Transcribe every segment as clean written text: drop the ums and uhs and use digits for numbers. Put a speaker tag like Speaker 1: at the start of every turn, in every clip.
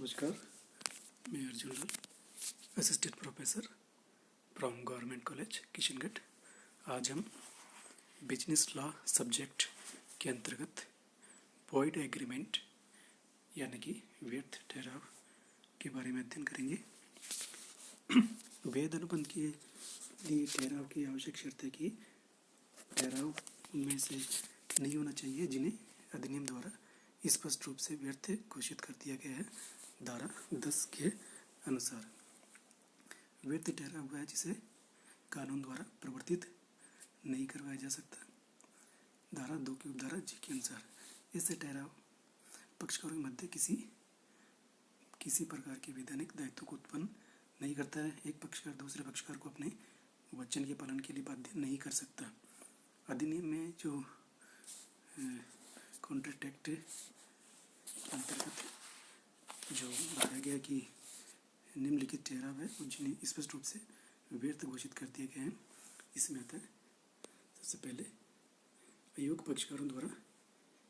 Speaker 1: नमस्कार, मैं Arjun Lal, assistant professor from government college Kishangarh. आज हम बिजनेस लॉ सब्जेक्ट के अंतर्गत वॉइड एग्रीमेंट यानी कि व्यर्थ ठहराव के बारे में अध्ययन करेंगे। वैध अनुबंध के लिए ठहराव की आवश्यक शर्त है कि ठहराव उनमें से नहीं होना चाहिए जिन्हें अधिनियम द्वारा स्पष्ट रूप से व्यर्थ घोषित कर दिया गया है। धारा 10 के अनुसार व्यर्थ ठहराव हुआ है जिसे कानून द्वारा प्रवर्तित नहीं करवाया जा सकता। धारा 2 की उपधारा जी के अनुसार इससे ठहराव पक्षकारों के मध्य किसी प्रकार के वैधानिक दायित्व को उत्पन्न नहीं करता है। एक पक्षकार दूसरे पक्षकार को अपने वचन के पालन के लिए बाध्य नहीं कर सकता। अधिनियम में जो कॉन्ट्रैक्ट एक्ट अंतर्गत जो बताया गया कि निम्नलिखित ठहराव है जिन्हें स्पष्ट रूप से व्यर्थ घोषित कर दिए गए हैं, इसमें आता है सबसे पहले अयोग्य पक्षकारों द्वारा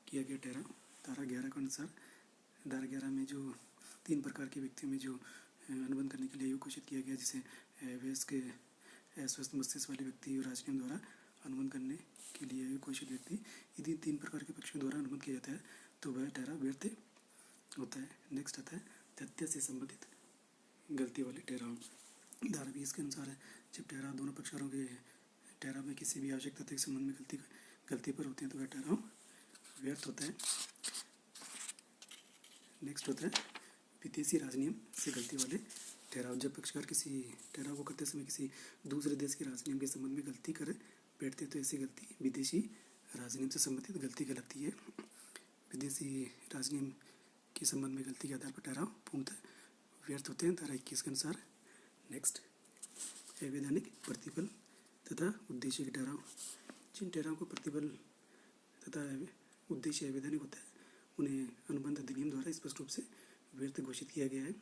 Speaker 1: किया गया ठहराव। धारा 11 के अनुसार धारा 11 में जो 3 प्रकार के व्यक्तियों में जो अनुबंध करने के लिए अयोग्य घोषित किया गया, जिसे वयस्क अस्वस्थ मस्तिष्क वाले व्यक्ति और राजनियम द्वारा अनुबंध करने के लिए अयोग्य घोषित व्यक्ति, यदि 3 प्रकार के पक्षों द्वारा अनुबंध किया जाता है तो वह ठहराव व्यर्थ होता है। नेक्स्ट आता है तथ्य से संबंधित गलती वाले ठहराव। धारा 20 के अनुसार है जब ठहराव दोनों पक्षकारों के ठहराव में किसी भी आवश्यक तथ्य के संबंध में गलती पर होते हैं तो वह ठहराव व्यर्थ होता है। नेक्स्ट होता है विदेशी राजनियम से गलती वाले ठहराव। जब पक्षकार किसी ठहराव को करते समय किसी दूसरे देश के राजनियम के संबंध में गलती कर बैठते तो ऐसी गलती विदेशी राजनियम से संबंधित गलती कहलाती है। विदेशी राजनियम के संबंध में गलती के आधार पर ठहराव पूर्णतः व्यर्थ होते हैं। धारा 21 के अनुसार नेक्स्ट अवैधानिक प्रतिफल तथा उद्देश्य के ठहराव। जिन ठहराव को प्रतिफल तथा उद्देश्य अवैधानिक होता है उन्हें अनुबंध अधिनियम द्वारा स्पष्ट रूप से व्यर्थ घोषित किया गया है।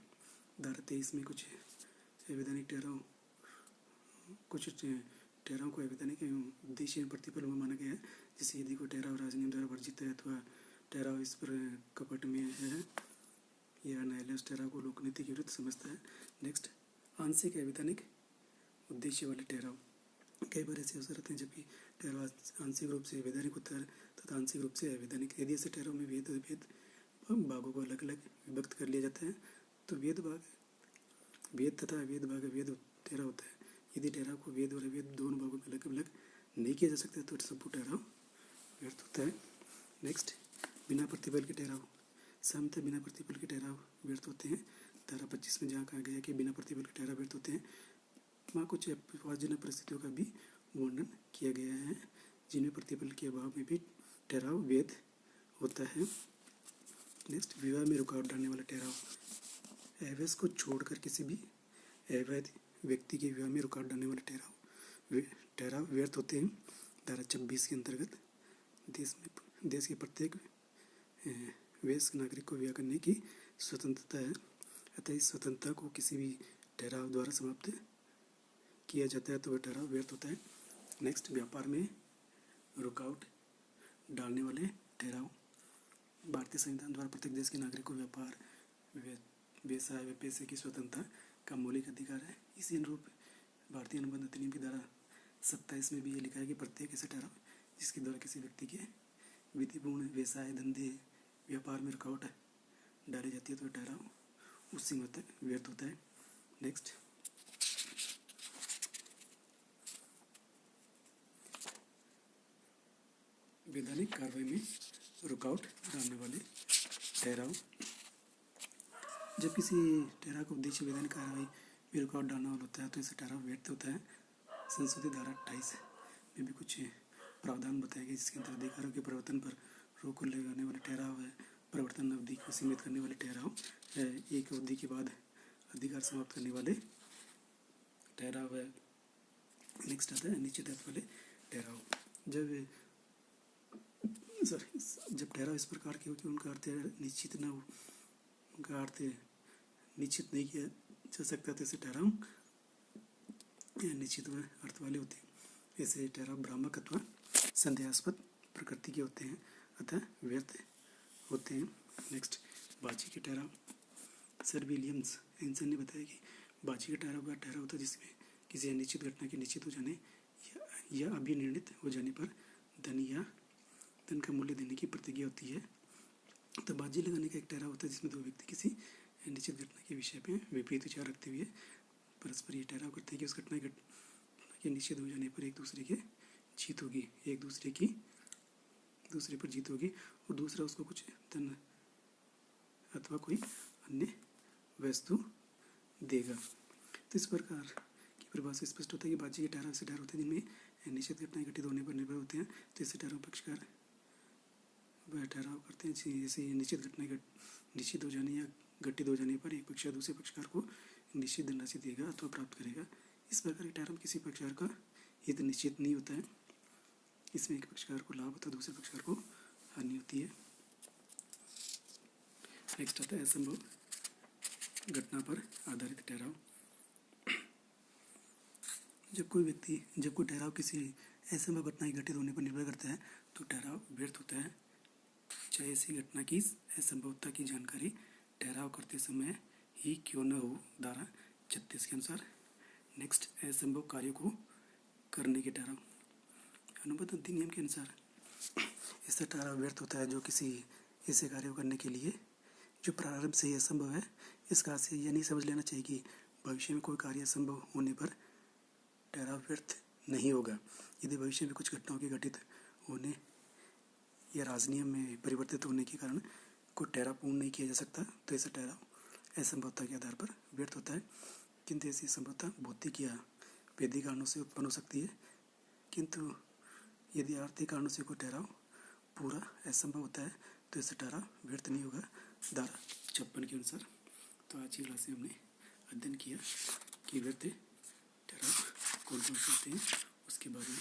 Speaker 1: धारा 23 में कुछ अवैधानिक ठहराव को अवैधानिक एवं उद्देश्य प्रतिफल में माना गया है। जैसे यदि कोई ठहराव राजनियम द्वारा वर्जित है अथवा ठहराव इस पर कपट में है या न्यायालय उस ठहराव को लोकनीति के विरुद्ध समझता है। नेक्स्ट आंशिक अवैधानिक उद्देश्य वाले ठहराव। कई बार ऐसे अवसर रहते हैं जबकि ठहराव आंशिक रूप से वैधानिक होता है तथा आंशिक रूप से अवैधानिक। यदि ऐसे ठहराव में वेद भागों को अलग अलग विभक्त कर लिया जाता है तो वेद तथा अवैध भाग अवैध ठहराव होता है। यदि ठहराव को वेद और अवैध दोनों भागों में अलग अलग नहीं किया जा सकता तो संपूर्ण ठहराव व्यर्थ होता है। नेक्स्ट बिना प्रतिफल के ठहराव। सामान्यतः बिना प्रतिफल के ठहराव व्यर्थ होते हैं। धारा 25 में जहाँ कहा गया कि बिना प्रतिफल के ठहराव व्यर्थ होते हैं, वहाँ कुछ अपवादजनक परिस्थितियों का भी वर्णन किया गया है जिनमें प्रतिफल के अभाव में भी ठहराव वैध होता है। नेक्स्ट विवाह में रुकावट डालने वाला ठहराव। अवैध को छोड़कर किसी भी अवैध व्यक्ति के विवाह में रुकावट डालने वाले ठहराव व्यर्थ होते हैं। धारा 26 के अंतर्गत देश के प्रत्येक वयस्क नागरिक को विवाह करने की स्वतंत्रता है, अतः इस स्वतंत्रता को किसी भी ठहराव द्वारा समाप्त किया जाता है तो वह ठहराव व्यर्थ होता है। नेक्स्ट व्यापार में रुकावट डालने वाले ठहराव। भारतीय संविधान द्वारा प्रत्येक देश के नागरिक को व्यापार व्यवसाय व पैसे की स्वतंत्रता का मौलिक अधिकार है। इसी अनुरूप भारतीय अनुबंध अधिनियम की धारा 27 में भी ये लिखा है कि प्रत्येक ऐसे ठहराव जिसके द्वारा किसी व्यक्ति के विधिपूर्ण व्यवसाय धंधे व्यापार में रुकावट डाली जाती है तो ठहराव उस सीमा तक व्यर्थ होता है। नेक्स्ट वैधानिक कार्रवाई में रुकावट डालने वाले ठहराव। जब किसी ठहराव का उद्देश्य वैधानिक कार्रवाई में रुकावट डालना वाला होता है तो इसे ठहराव व्यर्थ होता है। संशोधित धारा 28 में भी कुछ प्रावधान बताए गए जिसके अंतर्गत अधिकारों के परिवर्तन पर रोक लगाने वाले ठहराव है, परिवर्तन अवधि को सीमित करने वाले ठहराव है, एक अवधि के बाद अधिकार समाप्त करने वाले ठहराव है। नेक्स्ट आता है अनिश्चितता वाले ठहराव। जब ठहराव इस प्रकार के हो कि उनका अर्थ निश्चित न हो, उनका अर्थ निश्चित नहीं किया जा सकता तो ऐसे ठहराव निश्चित अर्थ वाले होते हैं। ऐसे ठहराव भ्रामक अथवा संदेहास्पद प्रकृति के होते हैं अतः व्यर्थ होते हैं। नेक्स्ट बाजी के ठहराव। सर विलियम्स एंसन ने बताया कि बाजी का ठहराव का ठहराव होता है जिसमें किसी अनिश्चित घटना के निश्चित हो जाने या अभिनिर्णित हो जाने पर धन का मूल्य देने की प्रतिज्ञा होती है। तो बाजी लगाने का एक ठहराव होता है जिसमें दो व्यक्ति किसी निश्चित घटना के विषय में विपरीत विचार रखते हुए परस्पर ये ठहराव करते हैं कि उस घटना के निश्चित हो जाने पर एक दूसरे पर जीत होगी और दूसरा उसको कुछ धन अथवा कोई अन्य वस्तु देगा। तो इस प्रकार की परिभाषा स्पष्ट होता है कि बाजी के ठहराव से ठहर होते हैं जिनमें निश्चित घटनाएं घटित होने पर निर्भर होते हैं। तो इससे ठहराव पक्षकार वह ठहराव करते हैं जैसे निश्चित घटनाएं निश्चित हो जाने या घटित हो जाने पर एक पक्षकार दूसरे पक्षकार को निश्चित धनराशि देगा अथवा प्राप्त करेगा। इस प्रकार के ठहराव किसी पक्षकार का हित निश्चित नहीं होता है। इसमें एक पक्षकार को लाभ होता है दूसरे पक्षकार को हानि होती है। नेक्स्ट आता है असंभव घटना पर आधारित ठहराव। जब कोई ठहराव किसी असंभव घटना की घटित होने पर निर्भर करता है तो ठहराव व्यर्थ होता है, चाहे ऐसी घटना की असंभवता की जानकारी ठहराव करते समय ही क्यों न हो। धारा 36 के अनुसार नेक्स्ट असंभव कार्य को करने के ठहराव। अनुबंध अधिनियम के अनुसार ऐसा ठहराव व्यर्थ होता है जो किसी ऐसे कार्य को करने के लिए जो प्रारंभ से ही असंभव है। इसका अर्थ यह नहीं समझ लेना चाहिए कि भविष्य में कोई कार्य असंभव होने पर ठहराव व्यर्थ नहीं होगा। यदि भविष्य में कुछ घटनाओं के घटित होने या राजनियम में परिवर्तित होने के कारण कोई ठहराव पूर्ण नहीं किया जा सकता तो ऐसा ठहराव असंभवता के आधार पर व्यर्थ होता है। किंतु ऐसी असंभवता भौतिक या वैदिक कारणों से उत्पन्न हो सकती है। किंतु यदि आर्थिक कारणों से कोई ठहराव पूरा असंभव होता है तो ऐसा ठहराव व्यर्थ नहीं होगा। धारा 56 के अनुसार। तो आज की क्लास में हमने अध्ययन किया कि व्यर्थ ठहराव कौन कौन से होते हैं उसके बारे में।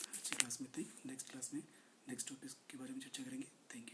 Speaker 1: आज की क्लास में नेक्स्ट क्लास में नेक्स्ट टॉपिक के बारे में चर्चा करेंगे। Thank you.